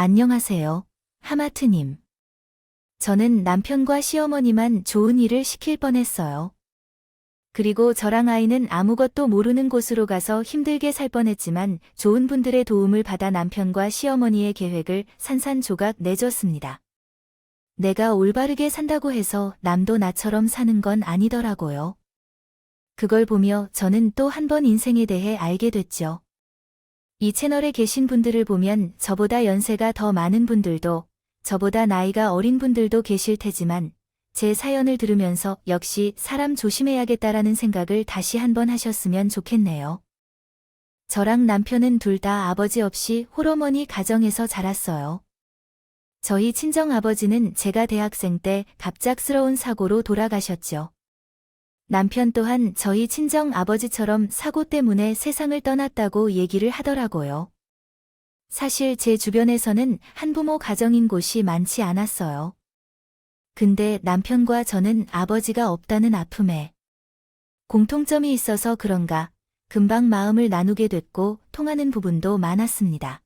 안녕하세요, 하마트님. 저는 남편과 시어머니만 좋은 일을 시킬 뻔했어요. 그리고 저랑 아이는 아무것도 모르는 곳으로 가서 힘들게 살 뻔했지만 좋은 분들의 도움을 받아 남편과 시어머니의 계획을 산산조각 내줬습니다. 내가 올바르게 산다고 해서 남도 나처럼 사는 건 아니더라고요. 그걸 보며 저는 또 한 번 인생에 대해 알게 됐죠. 이 채널에 계신 분들을 보면 저보다 연세가 더 많은 분들도, 저보다 나이가 어린 분들도 계실 테지만 제 사연을 들으면서 역시 사람 조심해야겠다라는 생각을 다시 한번 하셨으면 좋겠네요. 저랑 남편은 둘 다 아버지 없이 홀어머니 가정에서 자랐어요. 저희 친정아버지는 제가 대학생 때 갑작스러운 사고로 돌아가셨죠. 남편 또한 저희 친정아버지처럼 사고 때문에 세상을 떠났다고 얘기를 하더라고요. 사실 제 주변에서는 한부모 가정인 곳이 많지 않았어요. 근데 남편과 저는 아버지가 없다는 아픔에 공통점이 있어서 그런가 금방 마음을 나누게 됐고 통하는 부분도 많았습니다.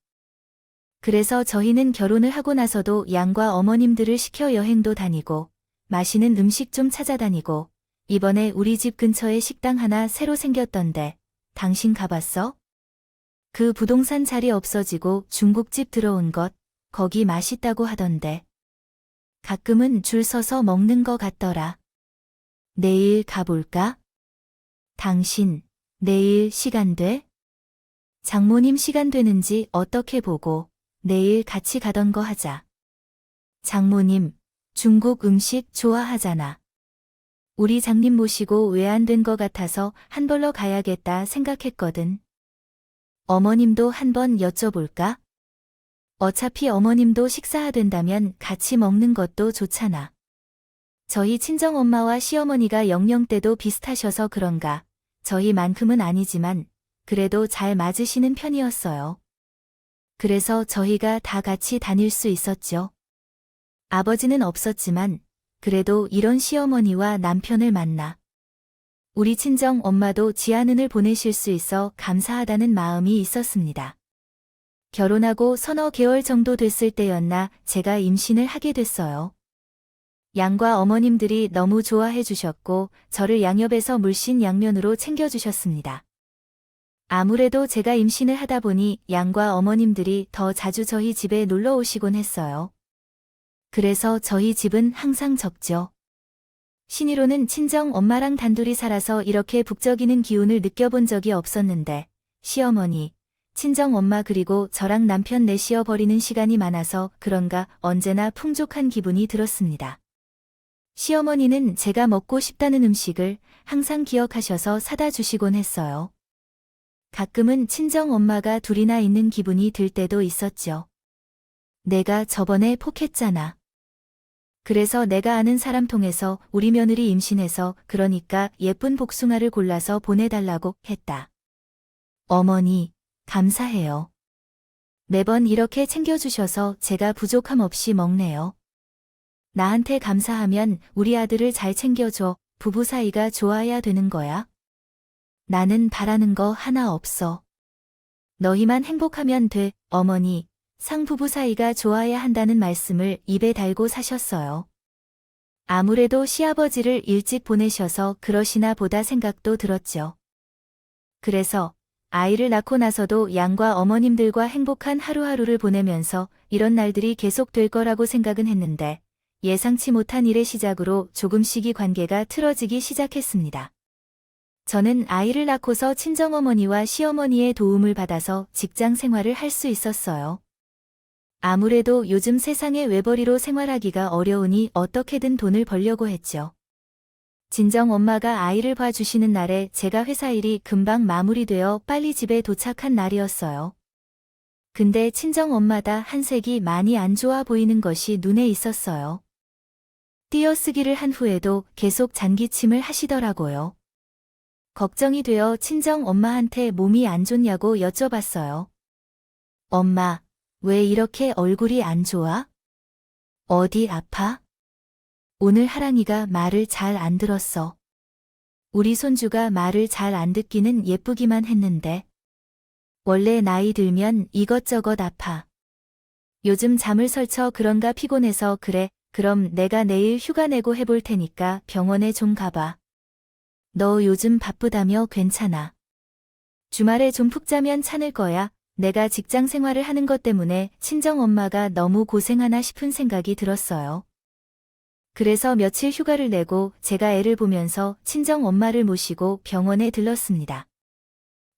그래서 저희는 결혼을 하고 나서도 양과 어머님들을 시켜 여행도 다니고 맛있는 음식 좀 찾아다니고 이번에 우리 집 근처에 식당 하나 새로 생겼던데 당신 가봤어? 그 부동산 자리 없어지고 중국집 들어온 것 거기 맛있다고 하던데. 가끔은 줄 서서 먹는 거 같더라. 내일 가볼까? 당신 내일 시간 돼? 장모님 시간 되는지 어떻게 보고 내일 같이 가던 거 하자. 장모님 중국 음식 좋아하잖아. 우리 장님 모시고 왜 안 된 거 같아서 한 벌러 가야겠다 생각했거든. 어머님도 한번 여쭤볼까? 어차피 어머님도 식사하된다면 같이 먹는 것도 좋잖아. 저희 친정엄마와 시어머니가 연령대도 비슷하셔서 그런가 저희만큼은 아니지만 그래도 잘 맞으시는 편이었어요. 그래서 저희가 다 같이 다닐 수 있었죠. 아버지는 없었지만 그래도 이런 시어머니와 남편을 만나 우리 친정 엄마도 지하는을 보내실 수 있어 감사하다는 마음이 있었습니다. 결혼하고 서너 개월 정도 됐을 때였나 제가 임신을 하게 됐어요. 양과 어머님들이 너무 좋아해 주셨고 저를 양옆에서 물씬 양면으로 챙겨주셨습니다. 아무래도 제가 임신을 하다 보니 양과 어머님들이 더 자주 저희 집에 놀러 오시곤 했어요. 그래서 저희 집은 항상 적죠. 신이로는 친정 엄마랑 단둘이 살아서 이렇게 북적이는 기운을 느껴본 적이 없었는데 시어머니, 친정 엄마 그리고 저랑 남편 내쉬어 버리는 시간이 많아서 그런가 언제나 풍족한 기분이 들었습니다. 시어머니는 제가 먹고 싶다는 음식을 항상 기억하셔서 사다 주시곤 했어요. 가끔은 친정 엄마가 둘이나 있는 기분이 들 때도 있었죠. 내가 저번에 폭했잖아. 그래서 내가 아는 사람 통해서 우리 며느리 임신해서 그러니까 예쁜 복숭아를 골라서 보내달라고 했다. 어머니, 감사해요. 매번 이렇게 챙겨주셔서 제가 부족함 없이 먹네요. 나한테 감사하면 우리 아들을 잘 챙겨줘. 부부 사이가 좋아야 되는 거야. 나는 바라는 거 하나 없어. 너희만 행복하면 돼, 어머니. 상부부 사이가 좋아야 한다는 말씀을 입에 달고 사셨어요. 아무래도 시아버지를 일찍 보내셔서 그러시나 보다 생각도 들었죠. 그래서 아이를 낳고 나서도 양과 어머님들과 행복한 하루하루를 보내면서 이런 날들이 계속될 거라고 생각은 했는데 예상치 못한 일의 시작으로 조금씩 이 관계가 틀어지기 시작했습니다. 저는 아이를 낳고서 친정어머니와 시어머니의 도움을 받아서 직장 생활을 할 수 있었어요. 아무래도 요즘 세상에 외벌이로 생활하기가 어려우니 어떻게든 돈을 벌려고 했죠. 친정 엄마가 아이를 봐주시는 날에 제가 회사 일이 금방 마무리되어 빨리 집에 도착한 날이었어요. 근데 친정 엄마다 한색이 많이 안 좋아 보이는 것이 눈에 있었어요. 띄어쓰기를 한 후에도 계속 잔기침을 하시더라고요. 걱정이 되어 친정 엄마한테 몸이 안 좋냐고 여쭤봤어요. 엄마, 왜 이렇게 얼굴이 안 좋아? 어디 아파? 오늘 하랑이가 말을 잘 안 들었어. 우리 손주가 말을 잘 안 듣기는 예쁘기만 했는데. 원래 나이 들면 이것저것 아파. 요즘 잠을 설쳐 그런가 피곤해서 그래. 그럼 내가 내일 휴가 내고 해볼 테니까 병원에 좀 가봐. 너 요즘 바쁘다며 괜찮아. 주말에 좀 푹 자면 차늘 거야. 내가 직장 생활을 하는 것 때문에 친정엄마가 너무 고생하나 싶은 생각이 들었어요. 그래서 며칠 휴가를 내고 제가 애를 보면서 친정엄마를 모시고 병원에 들렀습니다.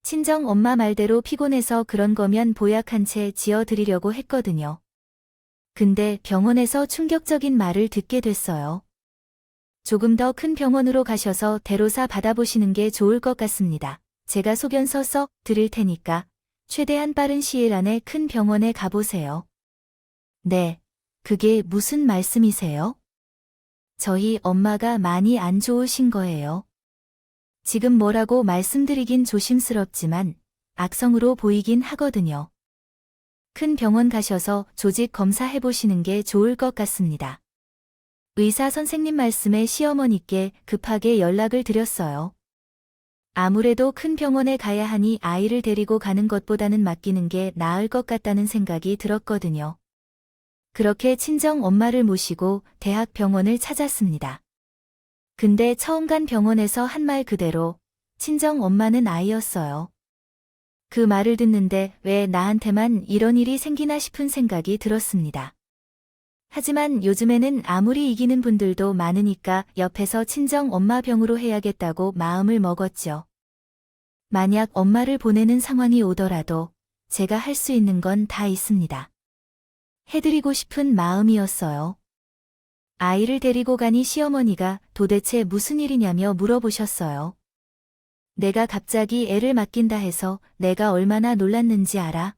친정엄마 말대로 피곤해서 그런 거면 보약한 채 지어드리려고 했거든요. 근데 병원에서 충격적인 말을 듣게 됐어요. 조금 더 큰 병원으로 가셔서 대로사 받아보시는 게 좋을 것 같습니다. 제가 소견서 써 드릴 테니까 최대한 빠른 시일 안에 큰 병원에 가보세요. 네, 그게 무슨 말씀이세요? 저희 엄마가 많이 안 좋으신 거예요. 지금 뭐라고 말씀드리긴 조심스럽지만 악성으로 보이긴 하거든요. 큰 병원 가셔서 조직 검사해보시는 게 좋을 것 같습니다. 의사 선생님 말씀에 시어머니께 급하게 연락을 드렸어요. 아무래도 큰 병원에 가야 하니 아이를 데리고 가는 것보다는 맡기는 게 나을 것 같다는 생각이 들었거든요. 그렇게 친정 엄마를 모시고 대학 병원을 찾았습니다. 근데 처음 간 병원에서 한 말 그대로 친정 엄마는 아이였어요. 그 말을 듣는데 왜 나한테만 이런 일이 생기나 싶은 생각이 들었습니다. 하지만 요즘에는 아무리 이기는 분들도 많으니까 옆에서 친정 엄마 병으로 해야겠다고 마음을 먹었죠. 만약 엄마를 보내는 상황이 오더라도 제가 할 수 있는 건 다 있습니다. 해드리고 싶은 마음이었어요. 아이를 데리고 가니 시어머니가 도대체 무슨 일이냐며 물어보셨어요. 내가 갑자기 애를 맡긴다 해서 내가 얼마나 놀랐는지 알아?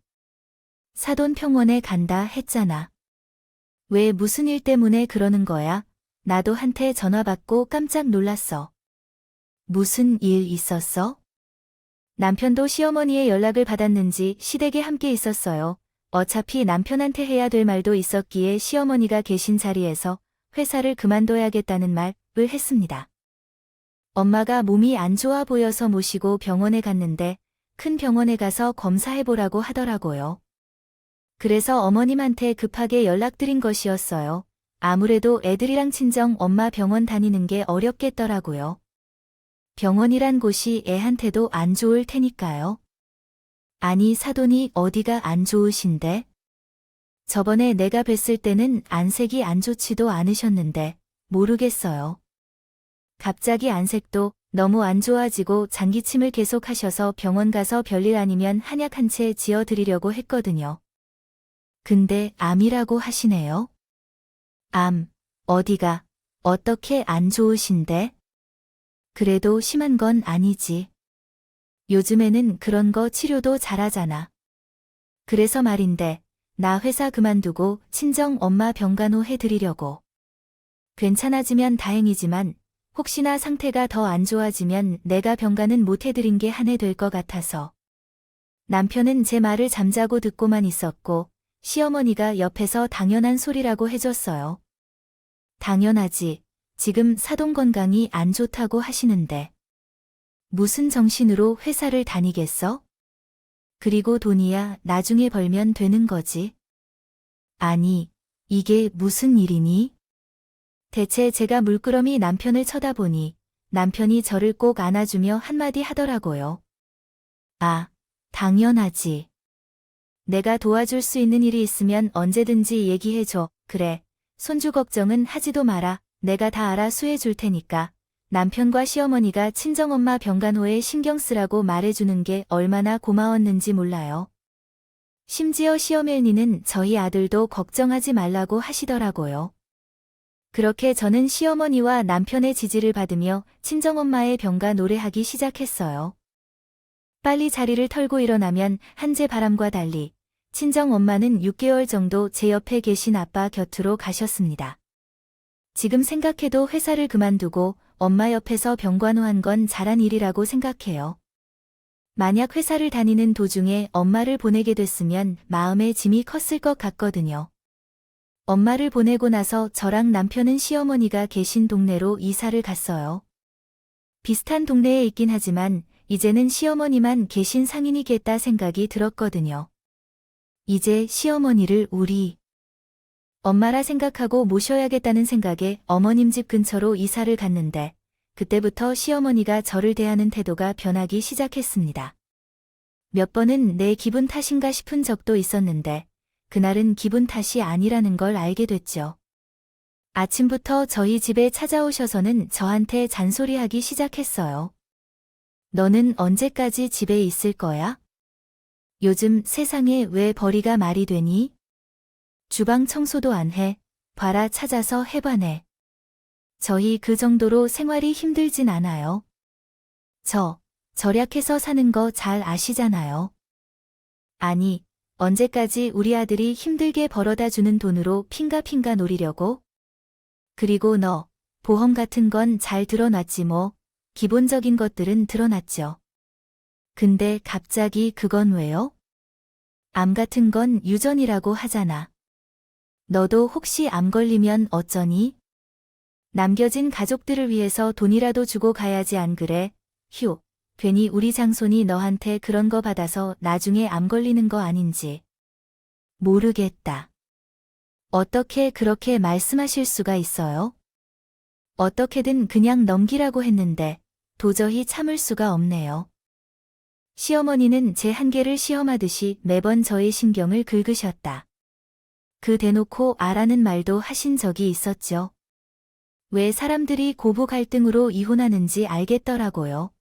사돈평원에 간다 했잖아. 왜 무슨 일 때문에 그러는 거야? 나도 한테 전화 받고 깜짝 놀랐어. 무슨 일 있었어? 남편도 시어머니의 연락을 받았는지 시댁에 함께 있었어요. 어차피 남편한테 해야 될 말도 있었기에 시어머니가 계신 자리에서 회사를 그만둬야겠다는 말을 했습니다. 엄마가 몸이 안 좋아 보여서 모시고 병원에 갔는데 큰 병원에 가서 검사해보라고 하더라고요. 그래서 어머님한테 급하게 연락드린 것이었어요. 아무래도 애들이랑 친정 엄마 병원 다니는 게 어렵겠더라고요. 병원이란 곳이 애한테도 안 좋을 테니까요. 아니 사돈이 어디가 안 좋으신데? 저번에 내가 뵀을 때는 안색이 안 좋지도 않으셨는데 모르겠어요. 갑자기 안색도 너무 안 좋아지고 장기침을 계속 하셔서 병원 가서 별일 아니면 한약 한 채 지어드리려고 했거든요. 근데 암이라고 하시네요. 암, 어디가, 어떻게 안 좋으신데? 그래도 심한 건 아니지. 요즘에는 그런 거 치료도 잘하잖아. 그래서 말인데, 나 회사 그만두고 친정 엄마 병간호 해드리려고. 괜찮아지면 다행이지만 혹시나 상태가 더 안 좋아지면 내가 병간은 못 해드린 게 한해 될 것 같아서. 남편은 제 말을 잠자고 듣고만 있었고 시어머니가 옆에서 당연한 소리라고 해줬어요. 당연하지. 지금 사돈 건강이 안 좋다고 하시는데. 무슨 정신으로 회사를 다니겠어? 그리고 돈이야 나중에 벌면 되는 거지. 아니, 이게 무슨 일이니? 대체 제가 물끄러미 남편을 쳐다보니 남편이 저를 꼭 안아주며 한마디 하더라고요. 아, 당연하지. 내가 도와줄 수 있는 일이 있으면 언제든지 얘기해줘. 그래, 손주 걱정은 하지도 마라. 내가 다 알아서 해줄 테니까. 남편과 시어머니가 친정엄마 병간호에 신경 쓰라고 말해주는 게 얼마나 고마웠는지 몰라요. 심지어 시어머니는 저희 아들도 걱정하지 말라고 하시더라고요. 그렇게 저는 시어머니와 남편의 지지를 받으며 친정엄마의 병가 노래하기 시작했어요. 빨리 자리를 털고 일어나면 한제 바람과 달리 친정엄마는 6개월 정도 제 옆에 계신 아빠 곁으로 가셨습니다. 지금 생각해도 회사를 그만두고 엄마 옆에서 병간호한 건 잘한 일이라고 생각해요. 만약 회사를 다니는 도중에 엄마를 보내게 됐으면 마음의 짐이 컸을 것 같거든요. 엄마를 보내고 나서 저랑 남편은 시어머니가 계신 동네로 이사를 갔어요. 비슷한 동네에 있긴 하지만 이제는 시어머니만 계신 상인이겠다 생각이 들었거든요. 이제 시어머니를 우리 엄마라 생각하고 모셔야겠다는 생각에 어머님 집 근처로 이사를 갔는데 그때부터 시어머니가 저를 대하는 태도가 변하기 시작했습니다. 몇 번은 내 기분 탓인가 싶은 적도 있었는데 그날은 기분 탓이 아니라는 걸 알게 됐죠. 아침부터 저희 집에 찾아오셔서는 저한테 잔소리하기 시작했어요. 너는 언제까지 집에 있을 거야? 요즘 세상에 왜 벌이가 말이 되니? 주방 청소도 안 해. 봐라 찾아서 해봐네. 저희 그 정도로 생활이 힘들진 않아요. 절약해서 사는 거 잘 아시잖아요. 아니, 언제까지 우리 아들이 힘들게 벌어다 주는 돈으로 핑가핑가 노리려고? 그리고 너, 보험 같은 건 잘 드러났지 뭐. 기본적인 것들은 드러났죠. 근데 갑자기 그건 왜요? 암 같은 건 유전이라고 하잖아. 너도 혹시 암 걸리면 어쩌니? 남겨진 가족들을 위해서 돈이라도 주고 가야지 안 그래? 휴, 괜히 우리 장손이 너한테 그런 거 받아서 나중에 암 걸리는 거 아닌지. 모르겠다. 어떻게 그렇게 말씀하실 수가 있어요? 어떻게든 그냥 넘기라고 했는데 도저히 참을 수가 없네요. 시어머니는 제 한계를 시험하듯이 매번 저의 신경을 긁으셨다. 그 대놓고 아라는 말도 하신 적이 있었죠. 왜 사람들이 고부 갈등으로 이혼하는지 알겠더라고요.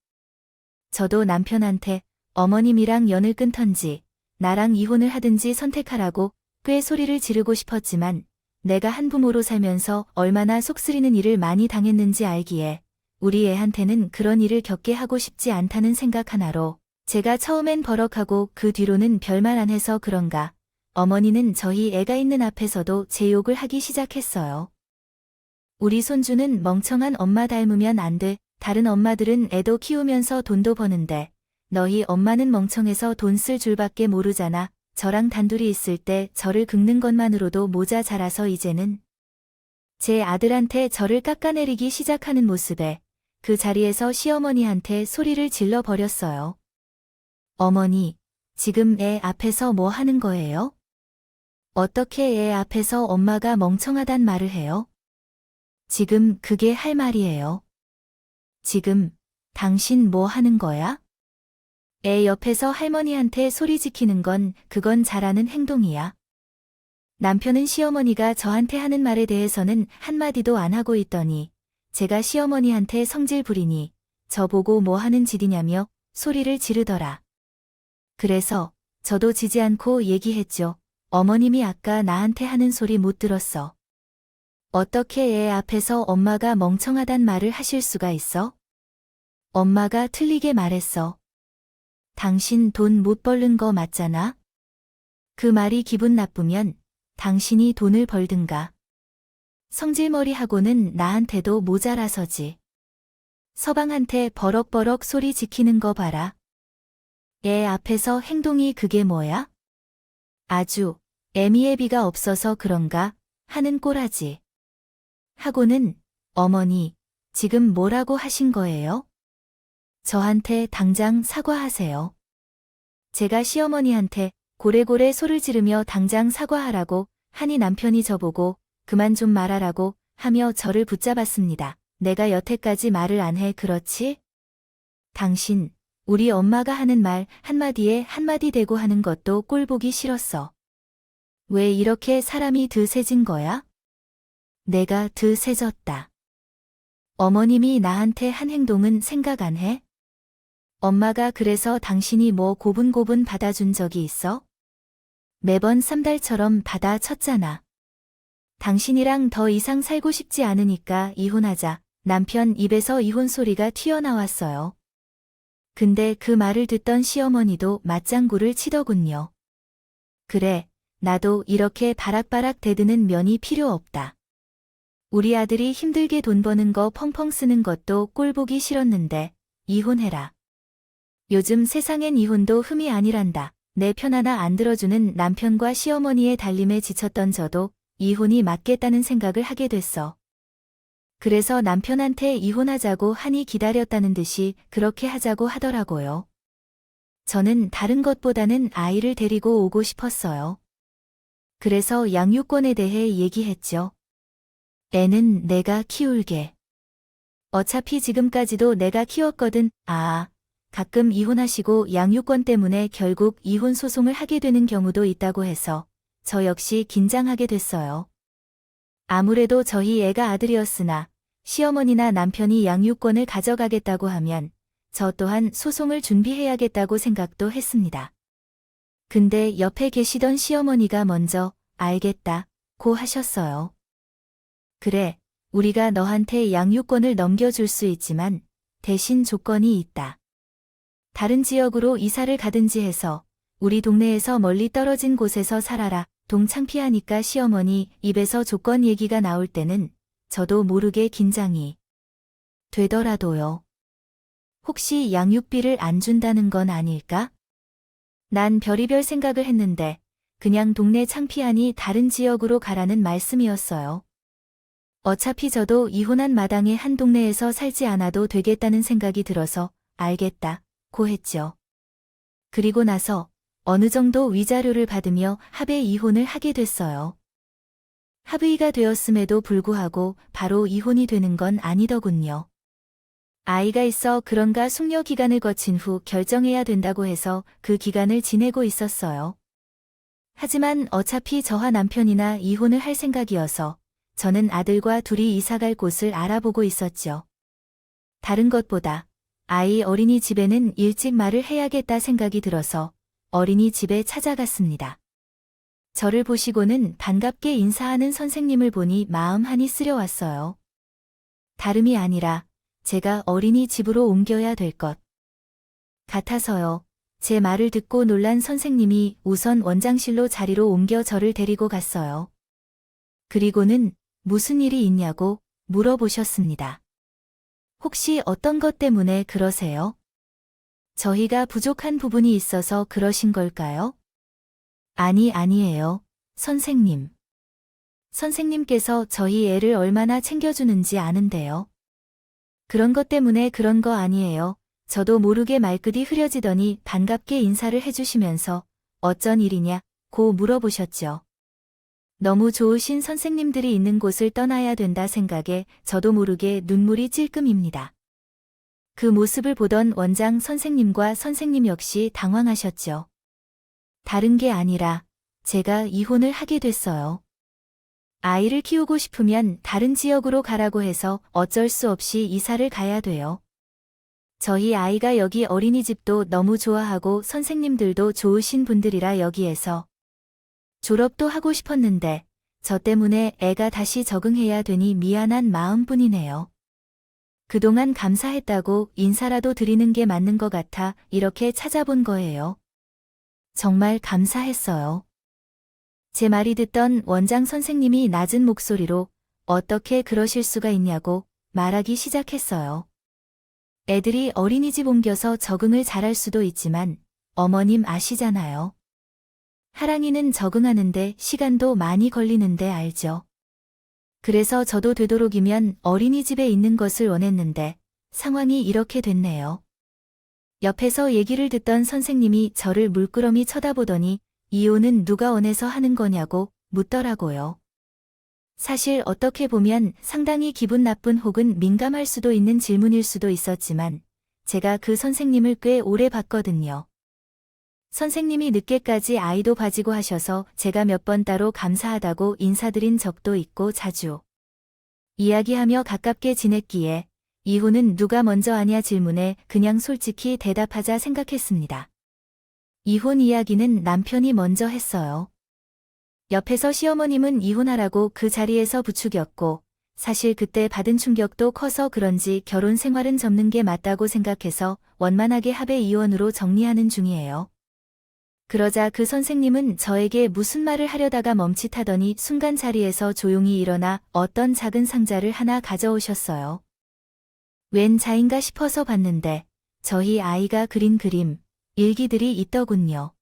저도 남편한테 어머님이랑 연을 끊던지 나랑 이혼을 하든지 선택하라고 꽤 소리를 지르고 싶었지만 내가 한부모로 살면서 얼마나 속쓰리는 일을 많이 당했는지 알기에 우리 애한테는 그런 일을 겪게 하고 싶지 않다는 생각 하나로 제가 처음엔 버럭하고 그 뒤로는 별말 안 해서 그런가 어머니는 저희 애가 있는 앞에서도 제 욕을 하기 시작했어요. 우리 손주는 멍청한 엄마 닮으면 안 돼. 다른 엄마들은 애도 키우면서 돈도 버는데 너희 엄마는 멍청해서 돈 쓸 줄밖에 모르잖아. 저랑 단둘이 있을 때 저를 긁는 것만으로도 모자 자라서 이제는 제 아들한테 저를 깎아내리기 시작하는 모습에 그 자리에서 시어머니한테 소리를 질러 버렸어요. 어머니, 지금 애 앞에서 뭐 하는 거예요? 어떻게 애 앞에서 엄마가 멍청하단 말을 해요? 지금 그게 할 말이에요. 지금 당신 뭐 하는 거야? 애 옆에서 할머니한테 소리 지키는 건 그건 잘하는 행동이야. 남편은 시어머니가 저한테 하는 말에 대해서는 한마디도 안 하고 있더니 제가 시어머니한테 성질 부리니 저보고 뭐 하는 짓이냐며 소리를 지르더라. 그래서 저도 지지 않고 얘기했죠. 어머님이 아까 나한테 하는 소리 못 들었어. 어떻게 애 앞에서 엄마가 멍청하단 말을 하실 수가 있어? 엄마가 틀리게 말했어. 당신 돈 못 벌는 거 맞잖아? 그 말이 기분 나쁘면 당신이 돈을 벌든가. 성질머리하고는 나한테도 모자라서지. 서방한테 버럭버럭 소리 지키는 거 봐라. 애 앞에서 행동이 그게 뭐야? 아주 애미애비가 없어서 그런가 하는 꼴하지. 하고는 어머니, 지금 뭐라고 하신 거예요? 저한테 당장 사과하세요. 제가 시어머니한테 고래고래 소를 지르며 당장 사과하라고 하니 남편이 저보고 그만 좀 말하라고 하며 저를 붙잡았습니다. 내가 여태까지 말을 안 해 그렇지? 당신, 우리 엄마가 하는 말 한마디에 한마디 대고 하는 것도 꼴보기 싫었어. 왜 이렇게 사람이 드세진 거야? 내가 드세졌다. 어머님이 나한테 한 행동은 생각 안 해? 엄마가 그래서 당신이 뭐 고분고분 받아준 적이 있어? 매번 쌈달처럼 받아쳤잖아. 당신이랑 더 이상 살고 싶지 않으니까 이혼하자. 남편 입에서 이혼 소리가 튀어나왔어요. 근데 그 말을 듣던 시어머니도 맞장구를 치더군요. 그래, 나도 이렇게 바락바락 대드는 면이 필요 없다. 우리 아들이 힘들게 돈 버는 거 펑펑 쓰는 것도 꼴보기 싫었는데 이혼해라. 요즘 세상엔 이혼도 흠이 아니란다. 내 편 하나 안 들어주는 남편과 시어머니의 달림에 지쳤던 저도 이혼이 맞겠다는 생각을 하게 됐어. 그래서 남편한테 이혼하자고 하니 기다렸다는 듯이 그렇게 하자고 하더라고요. 저는 다른 것보다는 아이를 데리고 오고 싶었어요. 그래서 양육권에 대해 얘기했죠. 애는 내가 키울게. 어차피 지금까지도 내가 키웠거든. 가끔 이혼하시고 양육권 때문에 결국 이혼 소송을 하게 되는 경우도 있다고 해서 저 역시 긴장하게 됐어요. 아무래도 저희 애가 아들이었으나 시어머니나 남편이 양육권을 가져가겠다고 하면 저 또한 소송을 준비해야겠다고 생각도 했습니다. 근데 옆에 계시던 시어머니가 먼저 알겠다고 하셨어요. 그래, 우리가 너한테 양육권을 넘겨줄 수 있지만 대신 조건이 있다. 다른 지역으로 이사를 가든지 해서 우리 동네에서 멀리 떨어진 곳에서 살아라. 창피하니까 시어머니 입에서 조건 얘기가 나올 때는 저도 모르게 긴장이 되더라도요. 혹시 양육비를 안 준다는 건 아닐까? 난 별의별 생각을 했는데 그냥 동네 창피하니 다른 지역으로 가라는 말씀이었어요. 어차피 저도 이혼한 마당에 한 동네에서 살지 않아도 되겠다는 생각이 들어서 알겠다고 했죠. 그리고 나서 어느 정도 위자료를 받으며 합의 이혼을 하게 됐어요. 합의가 되었음에도 불구하고 바로 이혼이 되는 건 아니더군요. 아이가 있어 그런가 숙려 기간을 거친 후 결정해야 된다고 해서 그 기간을 지내고 있었어요. 하지만 어차피 저와 남편이나 이혼을 할 생각이어서 저는 아들과 둘이 이사갈 곳을 알아보고 있었죠. 다른 것보다 아이 어린이집에는 일찍 말을 해야겠다 생각이 들어서 어린이집에 찾아갔습니다. 저를 보시고는 반갑게 인사하는 선생님을 보니 마음 한이 쓰려왔어요. 다름이 아니라 제가 어린이집으로 옮겨야 될 것 같아서요. 제 말을 듣고 놀란 선생님이 우선 원장실로 자리로 옮겨 저를 데리고 갔어요. 그리고는 무슨 일이 있냐고 물어보셨습니다. 혹시 어떤 것 때문에 그러세요? 저희가 부족한 부분이 있어서 그러신 걸까요? 아니에요, 선생님. 선생님께서 저희 애를 얼마나 챙겨주는지 아는데요. 그런 것 때문에 그런 거 아니에요. 저도 모르게 말끝이 흐려지더니 반갑게 인사를 해주시면서 어쩐 일이냐고 물어보셨죠. 너무 좋으신 선생님들이 있는 곳을 떠나야 된다 생각에 저도 모르게 눈물이 찔끔입니다. 그 모습을 보던 원장 선생님과 선생님 역시 당황하셨죠. 다른 게 아니라 제가 이혼을 하게 됐어요. 아이를 키우고 싶으면 다른 지역으로 가라고 해서 어쩔 수 없이 이사를 가야 돼요. 저희 아이가 여기 어린이집도 너무 좋아하고 선생님들도 좋으신 분들이라 여기에서 졸업도 하고 싶었는데 저 때문에 애가 다시 적응해야 되니 미안한 마음뿐이네요. 그동안 감사했다고 인사라도 드리는 게 맞는 것 같아 이렇게 찾아본 거예요. 정말 감사했어요. 제 말이 듣던 원장 선생님이 낮은 목소리로 어떻게 그러실 수가 있냐고 말하기 시작했어요. 애들이 어린이집 옮겨서 적응을 잘할 수도 있지만 어머님 아시잖아요. 하랑이는 적응하는데 시간도 많이 걸리는데 알죠. 그래서 저도 되도록이면 어린이집에 있는 것을 원했는데 상황이 이렇게 됐네요. 옆에서 얘기를 듣던 선생님이 저를 물끄러미 쳐다보더니 이혼은 누가 원해서 하는 거냐고 묻더라고요. 사실 어떻게 보면 상당히 기분 나쁜 혹은 민감할 수도 있는 질문일 수도 있었지만 제가 그 선생님을 꽤 오래 봤거든요. 선생님이 늦게까지 아이도 봐주고 하셔서 제가 몇 번 따로 감사하다고 인사드린 적도 있고 자주 이야기하며 가깝게 지냈기에 이혼은 누가 먼저 하냐 질문에 그냥 솔직히 대답하자 생각했습니다. 이혼 이야기는 남편이 먼저 했어요. 옆에서 시어머님은 이혼하라고 그 자리에서 부추겼고 사실 그때 받은 충격도 커서 그런지 결혼 생활은 접는 게 맞다고 생각해서 원만하게 합의 이혼으로 정리하는 중이에요. 그러자 그 선생님은 저에게 무슨 말을 하려다가 멈칫하더니 순간 자리에서 조용히 일어나 어떤 작은 상자를 하나 가져오셨어요. 웬 자인가 싶어서 봤는데 저희 아이가 그린 그림, 일기들이 있더군요.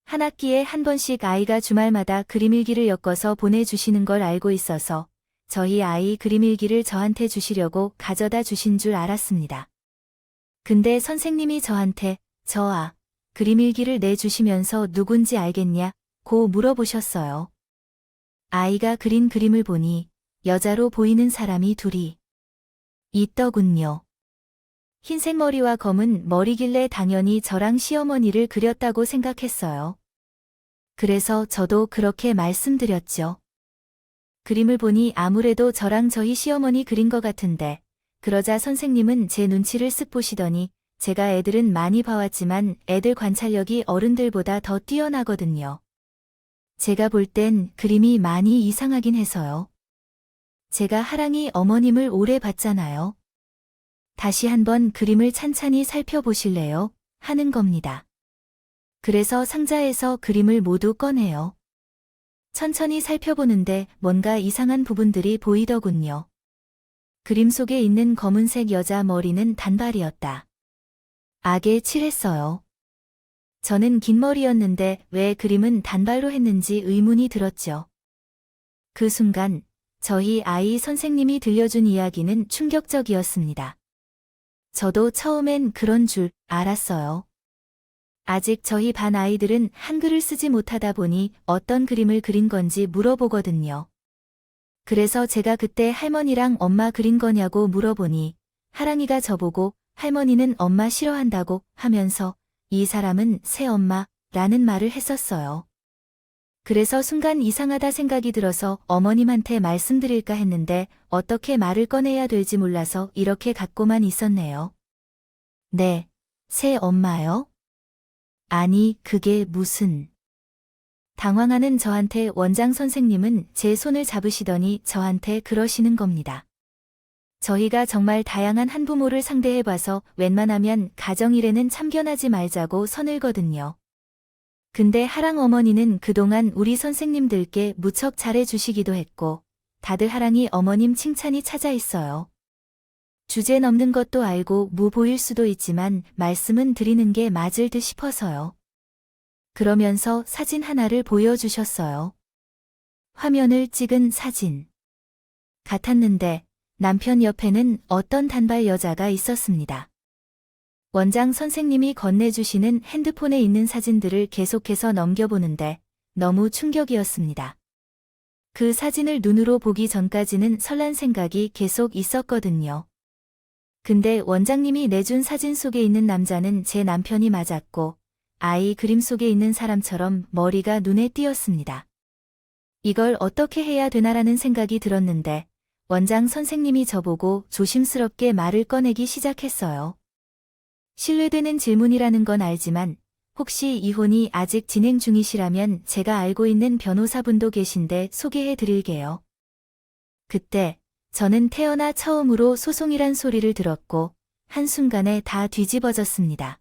한 학기에 한 번씩 아이가 주말마다 그림일기를 엮어서 보내주시는 걸 알고 있어서 저희 아이 그림일기를 저한테 주시려고 가져다 주신 줄 알았습니다. 근데 선생님이 저한테 그림 일기를 내주시면서 누군지 알겠냐? 고 물어보셨어요. 아이가 그린 그림을 보니 여자로 보이는 사람이 둘이 있더군요. 흰색 머리와 검은 머리길래 당연히 저랑 시어머니를 그렸다고 생각했어요. 그래서 저도 그렇게 말씀드렸죠. 그림을 보니 아무래도 저랑 저희 시어머니 그린 것 같은데, 그러자 선생님은 제 눈치를 쓱 보시더니 제가 애들은 많이 봐왔지만 애들 관찰력이 어른들보다 더 뛰어나거든요. 제가 볼 땐 그림이 많이 이상하긴 해서요. 제가 하랑이 어머님을 오래 봤잖아요. 다시 한번 그림을 찬찬히 살펴보실래요? 하는 겁니다. 그래서 상자에서 그림을 모두 꺼내요. 천천히 살펴보는데 뭔가 이상한 부분들이 보이더군요. 그림 속에 있는 검은색 여자 머리는 단발이었다. 악에 칠했어요. 저는 긴 머리였는데 왜 그림은 단발로 했는지 의문이 들었죠. 그 순간 저희 아이 선생님이 들려준 이야기는 충격적이었습니다. 저도 처음엔 그런 줄 알았어요. 아직 저희 반 아이들은 한글을 쓰지 못하다 보니 어떤 그림을 그린 건지 물어보거든요. 그래서 제가 그때 할머니랑 엄마 그린 거냐고 물어보니 하랑이가 저보고 할머니는 엄마 싫어한다고 하면서 이 사람은 새엄마라는 말을 했었어요. 그래서 순간 이상하다 생각이 들어서 어머님한테 말씀드릴까 했는데 어떻게 말을 꺼내야 될지 몰라서 이렇게 갖고만 있었네요. 네, 새엄마요? 아니, 그게 무슨... 당황하는 저한테 원장 선생님은 제 손을 잡으시더니 저한테 그러시는 겁니다. 저희가 정말 다양한 한부모를 상대해봐서 웬만하면 가정일에는 참견하지 말자고 서늘거든요. 근데 하랑 어머니는 그동안 우리 선생님들께 무척 잘해주시기도 했고 다들 하랑이 어머님 칭찬이 찾아 있어요. 주제 넘는 것도 알고 무 보일 수도 있지만 말씀은 드리는 게 맞을 듯 싶어서요. 그러면서 사진 하나를 보여주셨어요. 화면을 찍은 사진. 같았는데 남편 옆에는 어떤 단발 여자가 있었습니다. 원장 선생님이 건네주시는 핸드폰에 있는 사진들을 계속해서 넘겨보는데 너무 충격이었습니다. 그 사진을 눈으로 보기 전까지는 설란 생각이 계속 있었거든요. 근데 원장님이 내준 사진 속에 있는 남자는 제 남편이 맞았고 아이 그림 속에 있는 사람처럼 머리가 눈에 띄었습니다. 이걸 어떻게 해야 되나라는 생각이 들었는데 원장 선생님이 저보고 조심스럽게 말을 꺼내기 시작했어요. 신뢰되는 질문이라는 건 알지만 혹시 이혼이 아직 진행 중이시라면 제가 알고 있는 변호사분도 계신데 소개해 드릴게요. 그때 저는 태어나 처음으로 소송이란 소리를 들었고 한순간에 다 뒤집어졌습니다.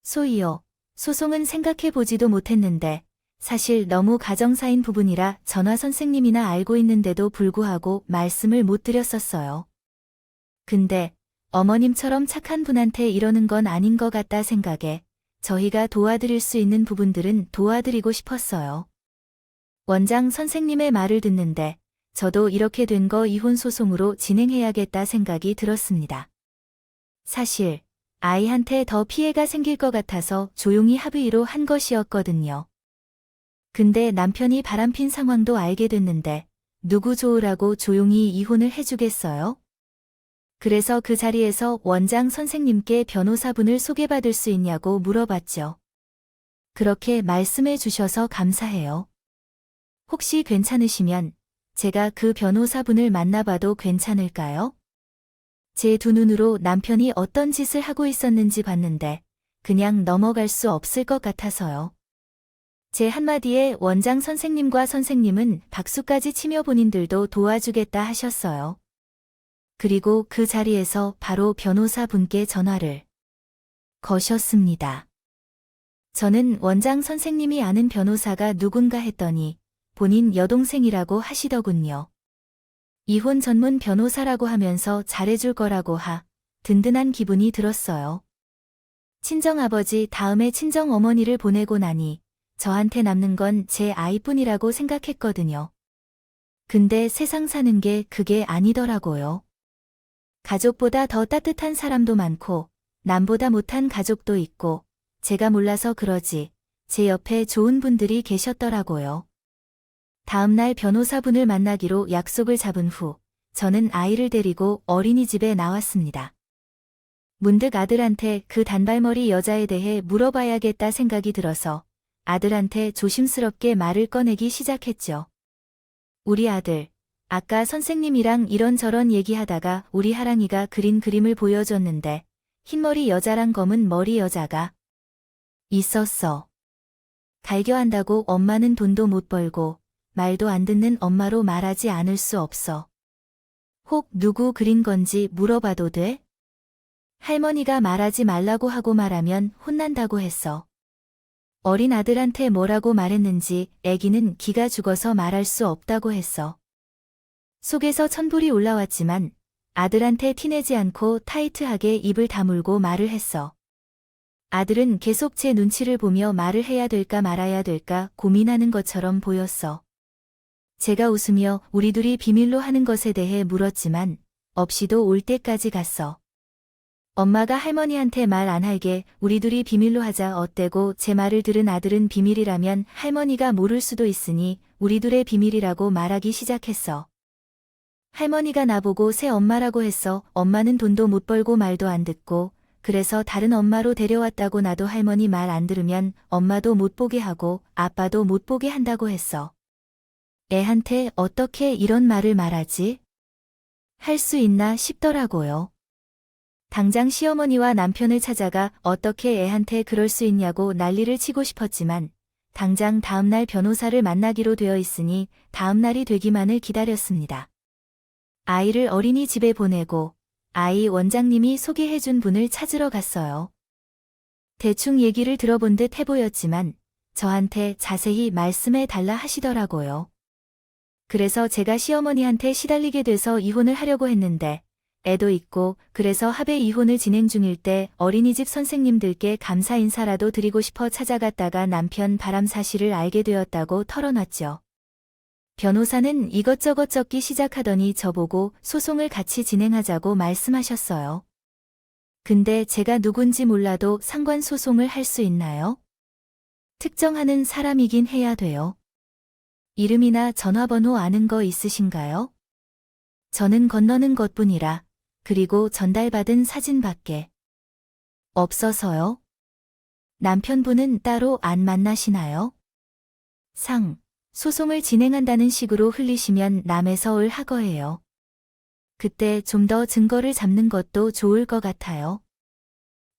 소이요. 소송은 생각해 보지도 못했는데 사실 너무 가정사인 부분이라 전화 선생님이나 알고 있는데도 불구하고 말씀을 못 드렸었어요. 근데 어머님처럼 착한 분한테 이러는 건 아닌 것 같다 생각에 저희가 도와드릴 수 있는 부분들은 도와드리고 싶었어요. 원장 선생님의 말을 듣는데 저도 이렇게 된 거 이혼 소송으로 진행해야겠다 생각이 들었습니다. 사실 아이한테 더 피해가 생길 것 같아서 조용히 합의로 한 것이었거든요. 근데 남편이 바람핀 상황도 알게 됐는데 누구 좋으라고 조용히 이혼을 해주겠어요? 그래서 그 자리에서 원장 선생님께 변호사분을 소개받을 수 있냐고 물어봤죠. 그렇게 말씀해 주셔서 감사해요. 혹시 괜찮으시면 제가 그 변호사분을 만나봐도 괜찮을까요? 제 두 눈으로 남편이 어떤 짓을 하고 있었는지 봤는데 그냥 넘어갈 수 없을 것 같아서요. 제 한마디에 원장 선생님과 선생님은 박수까지 치며 본인들도 도와주겠다 하셨어요. 그리고 그 자리에서 바로 변호사분께 전화를 거셨습니다. 저는 원장 선생님이 아는 변호사가 누군가 했더니 본인 여동생이라고 하시더군요. 이혼 전문 변호사라고 하면서 잘해줄 거라고 든든한 기분이 들었어요. 친정아버지 다음에 친정어머니를 보내고 나니 저한테 남는 건 제 아이뿐이라고 생각했거든요. 근데 세상 사는 게 그게 아니더라고요. 가족보다 더 따뜻한 사람도 많고 남보다 못한 가족도 있고 제가 몰라서 그러지. 제 옆에 좋은 분들이 계셨더라고요. 다음날 변호사분을 만나기로 약속을 잡은 후 저는 아이를 데리고 어린이집에 나왔습니다. 문득 아들한테 그 단발머리 여자에 대해 물어봐야겠다 생각이 들어서 아들한테 조심스럽게 말을 꺼내기 시작했죠. 우리 아들, 아까 선생님이랑 이런저런 얘기하다가 우리 하랑이가 그린 그림을 보여줬는데 흰머리 여자랑 검은 머리 여자가 있었어. 갈겨한다고 엄마는 돈도 못 벌고 말도 안 듣는 엄마로 말하지 않을 수 없어. 혹 누구 그린 건지 물어봐도 돼? 할머니가 말하지 말라고 하고 말하면 혼난다고 했어. 어린 아들한테 뭐라고 말했는지 애기는 기가 죽어서 말할 수 없다고 했어. 속에서 천불이 올라왔지만 아들한테 티내지 않고 타이트하게 입을 다물고 말을 했어. 아들은 계속 제 눈치를 보며 말을 해야 될까 말아야 될까 고민하는 것처럼 보였어. 제가 웃으며 우리 둘이 비밀로 하는 것에 대해 물었지만 없이도 올 때까지 갔어. 엄마가 할머니한테 말 안 할게 우리 둘이 비밀로 하자 어때고 제 말을 들은 아들은 비밀이라면 할머니가 모를 수도 있으니 우리 둘의 비밀이라고 말하기 시작했어. 할머니가 나보고 새 엄마라고 했어. 엄마는 돈도 못 벌고 말도 안 듣고 그래서 다른 엄마로 데려왔다고 나도 할머니 말 안 들으면 엄마도 못 보게 하고 아빠도 못 보게 한다고 했어. 애한테 어떻게 이런 말을 말하지? 할 수 있나 싶더라고요. 당장 시어머니와 남편을 찾아가 어떻게 애한테 그럴 수 있냐고 난리를 치고 싶었지만 당장 다음날 변호사를 만나기로 되어 있으니 다음날이 되기만을 기다렸습니다. 아이를 어린이집에 보내고 아이 원장님이 소개해준 분을 찾으러 갔어요. 대충 얘기를 들어본 듯 해보였지만 저한테 자세히 말씀해 달라 하시더라고요. 그래서 제가 시어머니한테 시달리게 돼서 이혼을 하려고 했는데 애도 있고 그래서 합의 이혼을 진행 중일 때 어린이집 선생님들께 감사 인사라도 드리고 싶어 찾아갔다가 남편 바람 사실을 알게 되었다고 털어놨죠. 변호사는 이것저것 적기 시작하더니 저보고 소송을 같이 진행하자고 말씀하셨어요. 근데 제가 누군지 몰라도 상관 소송을 할 수 있나요? 특정하는 사람이긴 해야 돼요. 이름이나 전화번호 아는 거 있으신가요? 저는 건너는 것뿐이라 그리고 전달받은 사진밖에 없어서요. 남편분은 따로 안 만나시나요? 소송을 진행한다는 식으로 흘리시면 남에서 을 하거예요. 그때 좀 더 증거를 잡는 것도 좋을 것 같아요.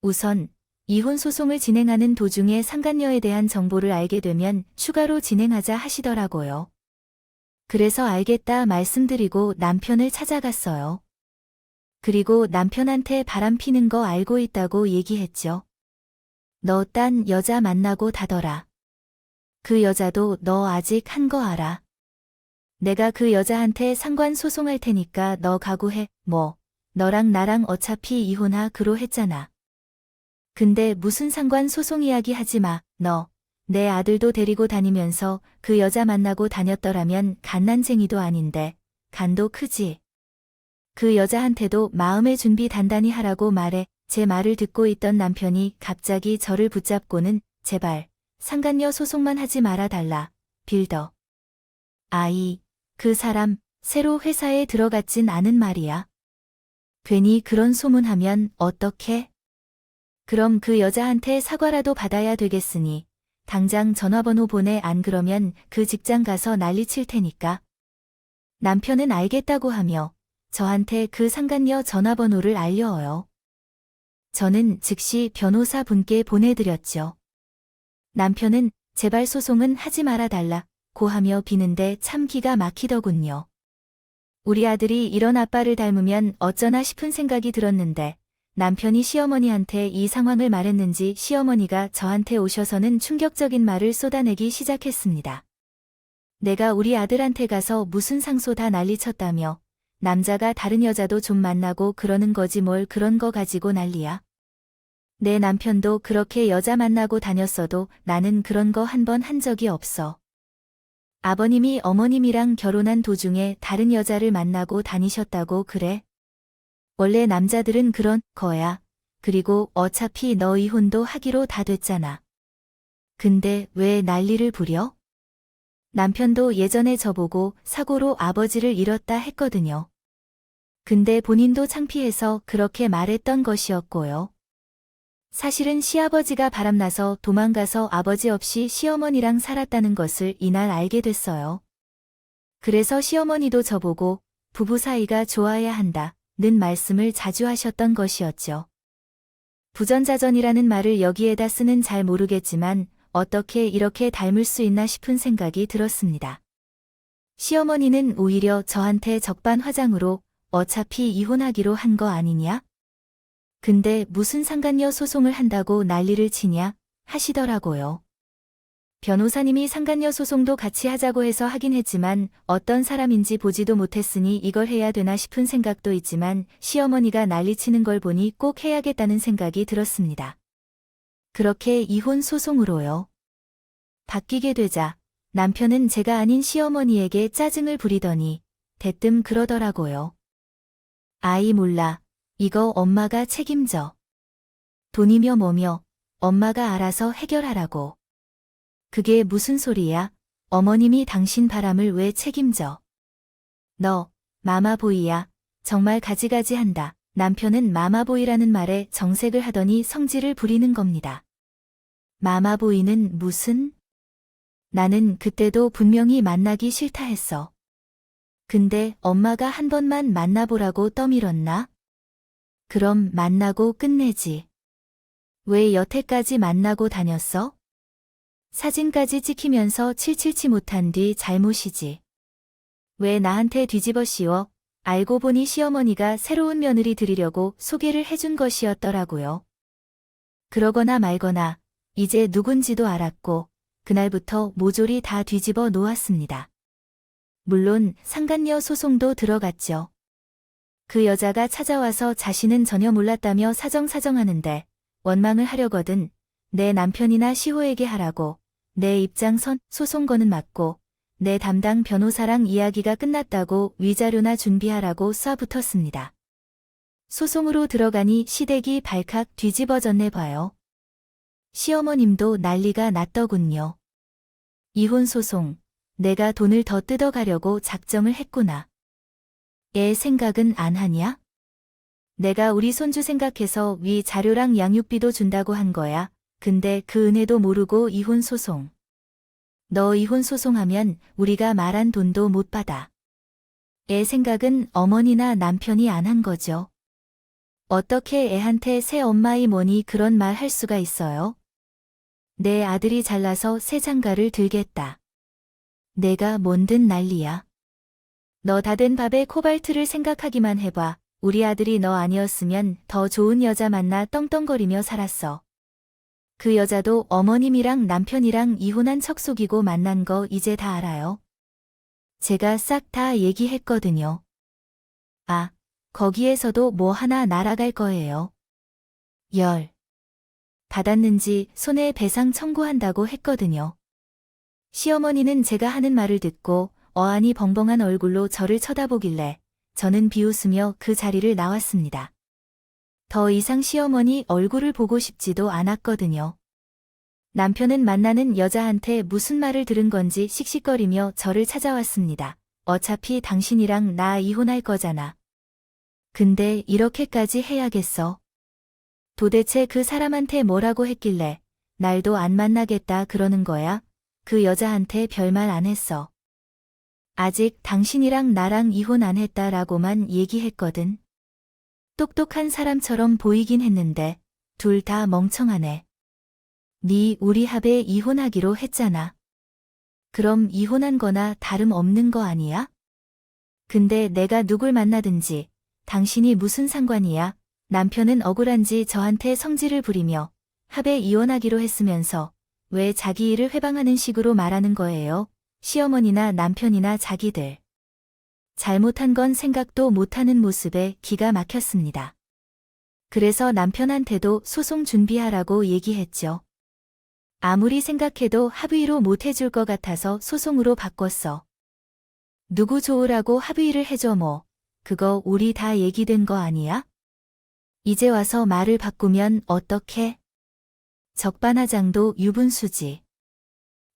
우선 이혼 소송을 진행하는 도중에 상간녀에 대한 정보를 알게 되면 추가로 진행하자 하시더라고요. 그래서 알겠다 말씀드리고 남편을 찾아갔어요. 그리고 남편한테 바람 피는 거 알고 있다고 얘기했죠. 너 딴 여자 만나고 다더라. 그 여자도 너 아직 한 거 알아. 내가 그 여자한테 상관 소송할 테니까 너 각오해. 뭐 너랑 나랑 어차피 이혼하기로 했잖아. 근데 무슨 상관 소송 이야기 하지 마. 너 내 아들도 데리고 다니면서 그 여자 만나고 다녔더라면 갓난쟁이도 아닌데 간도 크지. 그 여자한테도 마음의 준비 단단히 하라고 말해. 제 말을 듣고 있던 남편이 갑자기 저를 붙잡고는 제발 상간녀 소송만 하지 말아달라. 빌더. 그 사람 새로 회사에 들어갔진 않은 말이야. 괜히 그런 소문하면 어떡해? 그럼 그 여자한테 사과라도 받아야 되겠으니 당장 전화번호 보내 안 그러면 그 직장 가서 난리 칠 테니까. 남편은 알겠다고 하며 저한테 그 상간녀 전화번호를 알려어요. 저는 즉시 변호사 분께 보내드렸죠. 남편은 제발 소송은 하지 말아달라고 하며 비는데 참 기가 막히더군요. 우리 아들이 이런 아빠를 닮으면 어쩌나 싶은 생각이 들었는데 남편이 시어머니한테 이 상황을 말했는지 시어머니가 저한테 오셔서는 충격적인 말을 쏟아내기 시작했습니다. 내가 우리 아들한테 가서 무슨 상소 다 난리쳤다며 남자가 다른 여자도 좀 만나고 그러는 거지 뭘 그런 거 가지고 난리야. 내 남편도 그렇게 여자 만나고 다녔어도 나는 그런 거 한 번 한 적이 없어. 아버님이 어머님이랑 결혼한 도중에 다른 여자를 만나고 다니셨다고 그래? 원래 남자들은 그런 거야. 그리고 어차피 너 이혼도 하기로 다 됐잖아. 근데 왜 난리를 부려? 남편도 예전에 저보고 사고로 아버지를 잃었다 했거든요. 근데 본인도 창피해서 그렇게 말했던 것이었고요. 사실은 시아버지가 바람나서 도망가서 아버지 없이 시어머니랑 살았다는 것을 이날 알게 됐어요. 그래서 시어머니도 저보고 부부 사이가 좋아야 한다는 말씀을 자주 하셨던 것이었죠. 부전자전이라는 말을 여기에다 쓰는 잘 모르겠지만 어떻게 이렇게 닮을 수 있나 싶은 생각이 들었습니다. 시어머니는 오히려 저한테 적반하장으로 어차피 이혼하기로 한 거 아니냐? 근데 무슨 상간녀 소송을 한다고 난리를 치냐? 하시더라고요. 변호사님이 상간녀 소송도 같이 하자고 해서 하긴 했지만 어떤 사람인지 보지도 못했으니 이걸 해야 되나 싶은 생각도 있지만 시어머니가 난리치는 걸 보니 꼭 해야겠다는 생각이 들었습니다. 그렇게 이혼 소송으로요. 바뀌게 되자 남편은 제가 아닌 시어머니에게 짜증을 부리더니 대뜸 그러더라고요. 아이 몰라. 이거 엄마가 책임져. 돈이며 뭐며 엄마가 알아서 해결하라고. 그게 무슨 소리야? 어머님이 당신 바람을 왜 책임져? 너, 마마보이야. 정말 가지가지 한다. 남편은 마마보이라는 말에 정색을 하더니 성질을 부리는 겁니다. 마마보이는 무슨? 나는 그때도 분명히 만나기 싫다 했어. 근데 엄마가 한 번만 만나보라고 떠밀었나? 그럼 만나고 끝내지. 왜 여태까지 만나고 다녔어? 사진까지 찍히면서 칠칠치 못한 뒤 잘못이지. 왜 나한테 뒤집어 씌워? 알고 보니 시어머니가 새로운 며느리 들이려고 소개를 해준 것이었더라고요. 그러거나 말거나 이제 누군지도 알았고 그날부터 모조리 다 뒤집어 놓았습니다. 물론 상간녀 소송도 들어갔죠. 그 여자가 찾아와서 자신은 전혀 몰랐다며 사정하는데 원망을 하려거든 내 남편이나 시호에게 하라고 내 입장선 소송 거는 맞고 내 담당 변호사랑 이야기가 끝났다고 위자료나 준비하라고 쏴붙었습니다. 소송으로 들어가니 시댁이 발칵 뒤집어졌네 봐요. 시어머님도 난리가 났더군요. 이혼 소송, 내가 돈을 더 뜯어가려고 작정을 했구나. 애 생각은 안 하냐? 내가 우리 손주 생각해서 위자료랑 양육비도 준다고 한 거야. 근데 그 은혜도 모르고 이혼 소송. 너 이혼 소송하면 우리가 말한 돈도 못 받아. 애 생각은 어머니나 남편이 안 한 거죠. 어떻게 애한테 새 엄마이 뭐니 그런 말 할 수가 있어요? 내 아들이 잘나서 새 장가를 들겠다. 내가 뭔든 난리야. 너 다 된 밥에 코발트를 생각하기만 해봐. 우리 아들이 너 아니었으면 더 좋은 여자 만나 떵떵거리며 살았어. 그 여자도 어머님이랑 남편이랑 이혼한 척 속이고 만난 거 이제 다 알아요. 제가 싹 다 얘기했거든요. 아, 거기에서도 뭐 하나 날아갈 거예요. 열. 받았는지 손해배상 청구한다고 했거든요. 시어머니는 제가 하는 말을 듣고 어안이 벙벙한 얼굴로 저를 쳐다보길래 저는 비웃으며 그 자리를 나왔습니다. 더 이상 시어머니 얼굴을 보고 싶지도 않았거든요. 남편은 만나는 여자한테 무슨 말을 들은 건지 씩씩거리며 저를 찾아왔습니다. 어차피 당신이랑 나 이혼할 거잖아. 근데 이렇게까지 해야겠어? 도대체 그 사람한테 뭐라고 했길래 날도 안 만나겠다 그러는 거야? 그 여자한테 별말 안 했어. 아직 당신이랑 나랑 이혼 안 했다라고만 얘기했거든. 똑똑한 사람처럼 보이긴 했는데 둘 다 멍청하네. 네 우리 합에 이혼하기로 했잖아. 그럼 이혼한 거나 다름없는 거 아니야? 근데 내가 누굴 만나든지 당신이 무슨 상관이야? 남편은 억울한지 저한테 성질을 부리며 합에 이혼하기로 했으면서 왜 자기 일을 회방하는 식으로 말하는 거예요? 시어머니나 남편이나 자기들. 잘못한 건 생각도 못하는 모습에 기가 막혔습니다. 그래서 남편한테도 소송 준비하라고 얘기했죠. 아무리 생각해도 합의로 못 해줄 것 같아서 소송으로 바꿨어. 누구 좋으라고 합의를 해줘 뭐. 그거 우리 다 얘기된 거 아니야? 이제 와서 말을 바꾸면 어떡해? 적반하장도 유분수지.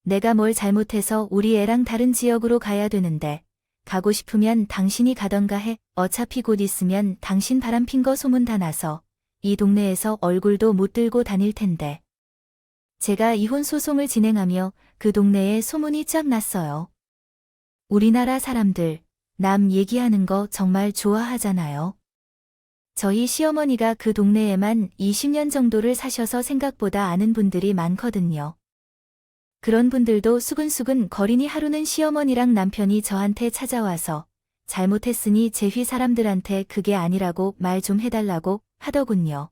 내가 뭘 잘못해서 우리 애랑 다른 지역으로 가야 되는데 가고 싶으면 당신이 가던가 해. 어차피 곧 있으면 당신 바람핀 거 소문 다 나서 이 동네에서 얼굴도 못 들고 다닐 텐데. 제가 이혼 소송을 진행하며 그 동네에 소문이 쫙 났어요. 우리나라 사람들 남 얘기하는 거 정말 좋아하잖아요. 저희 시어머니가 그 동네에만 20년 정도를 사셔서 생각보다 아는 분들이 많거든요. 그런 분들도 수근수근 거리니 하루는 시어머니랑 남편이 저한테 찾아와서 잘못했으니 제휘 사람들한테 그게 아니라고 말 좀 해달라고 하더군요.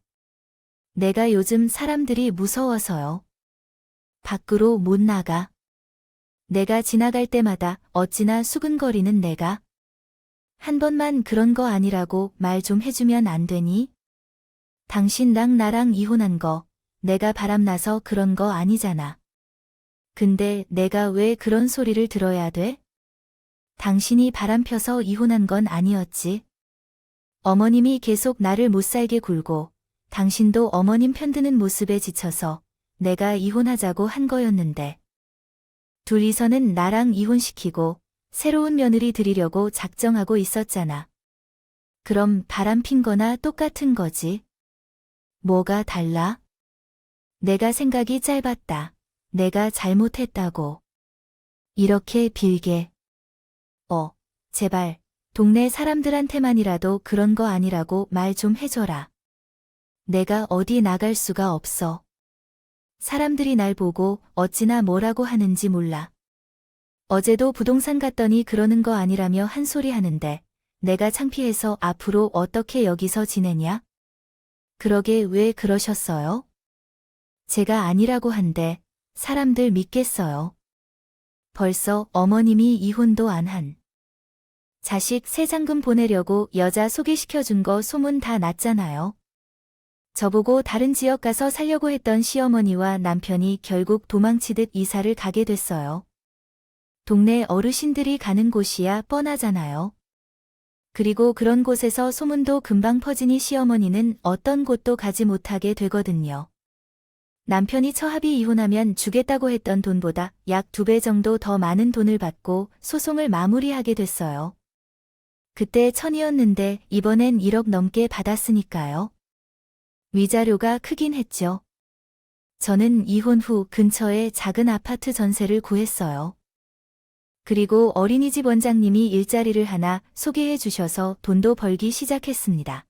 내가 요즘 사람들이 무서워서요. 밖으로 못 나가. 내가 지나갈 때마다 어찌나 수근거리는 내가. 한 번만 그런 거 아니라고 말 좀 해주면 안 되니? 당신랑 나랑 이혼한 거 내가 바람나서 그런 거 아니잖아. 근데 내가 왜 그런 소리를 들어야 돼? 당신이 바람펴서 이혼한 건 아니었지. 어머님이 계속 나를 못살게 굴고 당신도 어머님 편드는 모습에 지쳐서 내가 이혼하자고 한 거였는데. 둘이서는 나랑 이혼시키고 새로운 며느리 들이려고 작정하고 있었잖아. 그럼 바람핀 거나 똑같은 거지. 뭐가 달라? 내가 생각이 짧았다. 내가 잘못했다고. 이렇게 빌게. 제발 동네 사람들한테만이라도 그런 거 아니라고 말 좀 해줘라. 내가 어디 나갈 수가 없어. 사람들이 날 보고 어찌나 뭐라고 하는지 몰라. 어제도 부동산 갔더니 그러는 거 아니라며 한 소리 하는데 내가 창피해서 앞으로 어떻게 여기서 지내냐? 그러게 왜 그러셨어요? 제가 아니라고 한데 사람들 믿겠어요. 벌써 어머님이 이혼도 안 한. 자식 세장금 보내려고 여자 소개시켜준 거 소문 다 났잖아요. 저보고 다른 지역 가서 살려고 했던 시어머니와 남편이 결국 도망치듯 이사를 가게 됐어요. 동네 어르신들이 가는 곳이야 뻔하잖아요. 그리고 그런 곳에서 소문도 금방 퍼지니 시어머니는 어떤 곳도 가지 못하게 되거든요. 남편이 처합이 이혼하면 주겠다고 했던 돈보다 약 2배 정도 더 많은 돈을 받고 소송을 마무리하게 됐어요. 그때 1,000이었는데 이번엔 1억 넘게 받았으니까요. 위자료가 크긴 했죠. 저는 이혼 후 근처에 작은 아파트 전세를 구했어요. 그리고 어린이집 원장님이 일자리를 하나 소개해 주셔서 돈도 벌기 시작했습니다.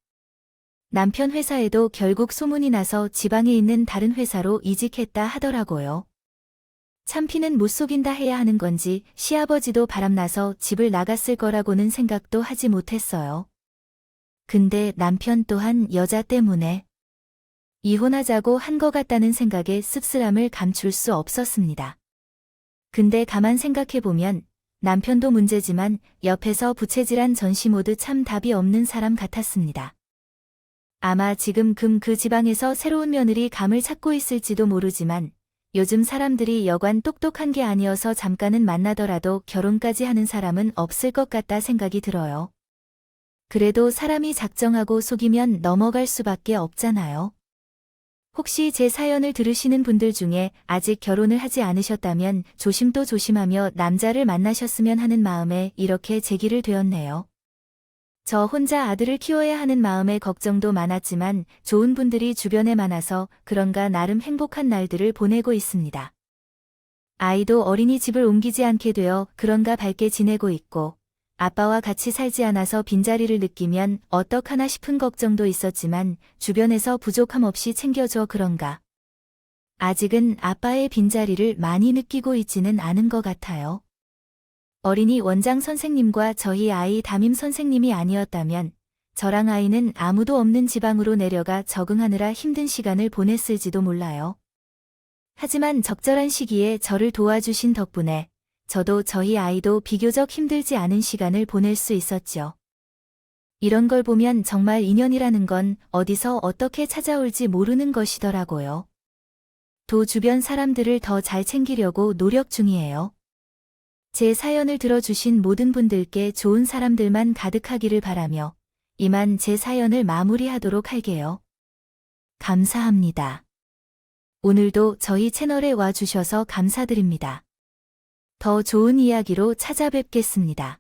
남편 회사에도 결국 소문이 나서 지방에 있는 다른 회사로 이직했다 하더라고요. 참피는 못 속인다 해야 하는 건지 시아버지도 바람나서 집을 나갔을 거라고는 생각도 하지 못했어요. 근데 남편 또한 여자 때문에 이혼하자고 한 것 같다는 생각에 씁쓸함을 감출 수 없었습니다. 근데 가만 생각해보면 남편도 문제지만 옆에서 부채질한 전시모드 참 답이 없는 사람 같았습니다. 아마 지금 그 지방에서 새로운 며느리 감을 찾고 있을지도 모르지만 요즘 사람들이 여간 똑똑한 게 아니어서 잠깐은 만나더라도 결혼까지 하는 사람은 없을 것 같다 생각이 들어요. 그래도 사람이 작정하고 속이면 넘어갈 수밖에 없잖아요. 혹시 제 사연을 들으시는 분들 중에 아직 결혼을 하지 않으셨다면 조심도 조심하며 남자를 만나셨으면 하는 마음에 이렇게 제기를 되었네요. 저 혼자 아들을 키워야 하는 마음에 걱정도 많았지만 좋은 분들이 주변에 많아서 그런가 나름 행복한 날들을 보내고 있습니다. 아이도 어린이집을 옮기지 않게 되어 그런가 밝게 지내고 있고 아빠와 같이 살지 않아서 빈자리를 느끼면 어떡하나 싶은 걱정도 있었지만 주변에서 부족함 없이 챙겨줘 그런가. 아직은 아빠의 빈자리를 많이 느끼고 있지는 않은 것 같아요. 어린이 원장 선생님과 저희 아이 담임 선생님이 아니었다면 저랑 아이는 아무도 없는 지방으로 내려가 적응하느라 힘든 시간을 보냈을지도 몰라요. 하지만 적절한 시기에 저를 도와주신 덕분에 저도 저희 아이도 비교적 힘들지 않은 시간을 보낼 수 있었죠. 이런 걸 보면 정말 인연이라는 건 어디서 어떻게 찾아올지 모르는 것이더라고요. 또 주변 사람들을 더 잘 챙기려고 노력 중이에요. 제 사연을 들어주신 모든 분들께 좋은 사람들만 가득하기를 바라며 이만 제 사연을 마무리하도록 할게요. 감사합니다. 오늘도 저희 채널에 와주셔서 감사드립니다. 더 좋은 이야기로 찾아뵙겠습니다.